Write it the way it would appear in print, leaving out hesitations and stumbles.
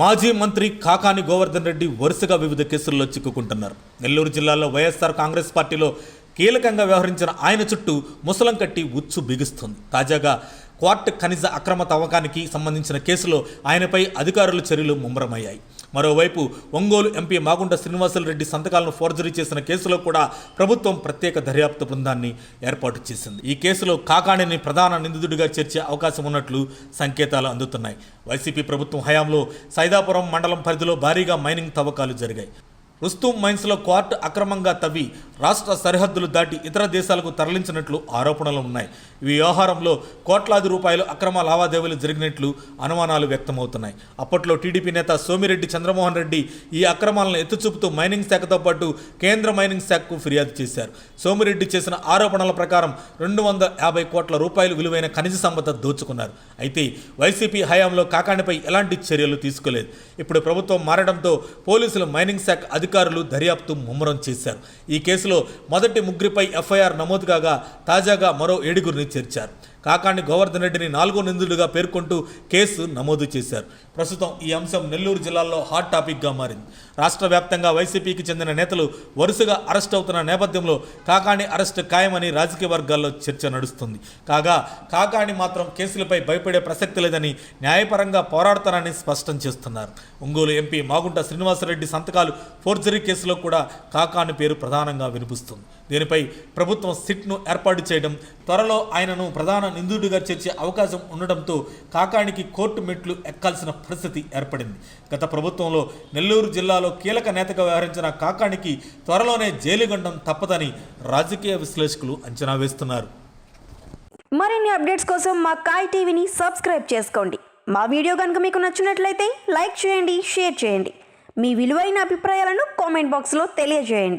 మాజీ మంత్రి కాకాని గోవర్ధన్ రెడ్డి వరుసగా వివిధ కేసుల్లో చిక్కుకుంటున్నారు. నెల్లూరు జిల్లాలో వైఎస్ఆర్ కాంగ్రెస్ పార్టీలో కీలకంగా వ్యవహరించిన ఆయన చుట్టూ ముసలం కట్టి ఉచ్చు బిగుస్తుంది. తాజాగా క్వార్ట్ ఖనిజ అక్రమ తవ్వకానికి సంబంధించిన కేసులో ఆయనపై అధికారుల చర్యలు ముమ్మరమయ్యాయి. మరోవైపు ఒంగోలు ఎంపీ మాగుంట శ్రీనివాసులరెడ్డి సంతకాలను ఫోర్జరీ చేసిన కేసులో కూడా ప్రభుత్వం ప్రత్యేక దర్యాప్తు బృందాన్ని ఏర్పాటు చేసింది. ఈ కేసులో కాకాణిని ప్రధాన నిందితుడిగా చేర్చే అవకాశం ఉన్నట్లు సంకేతాలు అందుతున్నాయి. వైసీపీ ప్రభుత్వం హయాంలో సైదాపురం మండలం పరిధిలో భారీగా మైనింగ్ తవ్వకాలు జరిగాయి. రుస్తుం మైన్స్లో క్వార్ట్ అక్రమంగా తవ్వి రాష్ట్ర సరిహద్దులు దాటి ఇతర దేశాలకు తరలించినట్లు ఆరోపణలు ఉన్నాయి. ఈ వ్యవహారంలో కోట్లాది రూపాయలు అక్రమ లావాదేవీలు జరిగినట్లు అనుమానాలు వ్యక్తమవుతున్నాయి. అప్పట్లో టీడీపీ నేత సోమిరెడ్డి చంద్రమోహన్ రెడ్డి ఈ అక్రమాలను ఎత్తుచూపుతూ మైనింగ్ శాఖతో పాటు కేంద్ర మైనింగ్ శాఖకు ఫిర్యాదు చేశారు. సోమిరెడ్డి చేసిన ఆరోపణల ప్రకారం 250 కోట్ల రూపాయలు విలువైన ఖనిజ సంపద దోచుకున్నారు. అయితే వైసీపీ హయాంలో కాకాణిపై ఎలాంటి చర్యలు తీసుకోలేదు. ఇప్పుడు ప్రభుత్వం మారడంతో పోలీసులు మైనింగ్ శాఖ అధికారులు దర్యాప్తు ముమ్మరం చేశారు. ఈ కేసులో మొదటి ముగ్గురిపై ఎఫ్ఐఆర్ నమోదు కాగా తాజాగా మరో 7గురిని చేర్చారు. కాకాణి గోవర్ధన్ రెడ్డిని 4వ నిందితుడిగా పేర్కొంటూ కేసు నమోదు చేశారు. ప్రస్తుతం ఈ అంశం నెల్లూరు జిల్లాలో హాట్ టాపిక్గా మారింది. రాష్ట్ర వ్యాప్తంగా వైసీపీకి చెందిన నేతలు వరుసగా అరెస్ట్ అవుతున్న నేపథ్యంలో కాకాణి అరెస్ట్ ఖాయమని రాజకీయ వర్గాల్లో చర్చ నడుస్తుంది. కాగా కాకాణి మాత్రం కేసులపై భయపడే ప్రసక్తి లేదని న్యాయపరంగా పోరాడతానని స్పష్టం చేస్తున్నారు. ఒంగోలు ఎంపీ మాగుంట శ్రీనివాసరెడ్డి సంతకాలు ఫోర్జరీ కేసులో కూడా కాకాణి పేరు ప్రధానంగా వినిపిస్తుంది. దీనిపై ప్రభుత్వం సిట్ను ఏర్పాటు చేయడం, త్వరలో ఆయనను ప్రధాన నిందితుడిగా చేర్చే అవకాశం ఉండడంతో కాకాణికి కోర్టు మెట్లు ఎక్కాల్సిన పరిస్థితి ఏర్పడింది. గత ప్రభుత్వంలో నెల్లూరు జిల్లాలో కీలక నేతగా వ్యవహరించిన కాకాణికి త్వరలోనే జైలు గండం తప్పదని రాజకీయ విశ్లేషకులు అంచనా వేస్తున్నారు. మరిన్ని అప్డేట్స్ కోసం మా కాయ్ టీవీని సబ్స్క్రైబ్ చేసుకోండి. మా వీడియో కనుక మీకు నచ్చినట్లయితే లైక్ చేయండి, షేర్ చేయండి. మీ విలువైన అభిప్రాయాలను కామెంట్ బాక్స్లో తెలియజేయండి.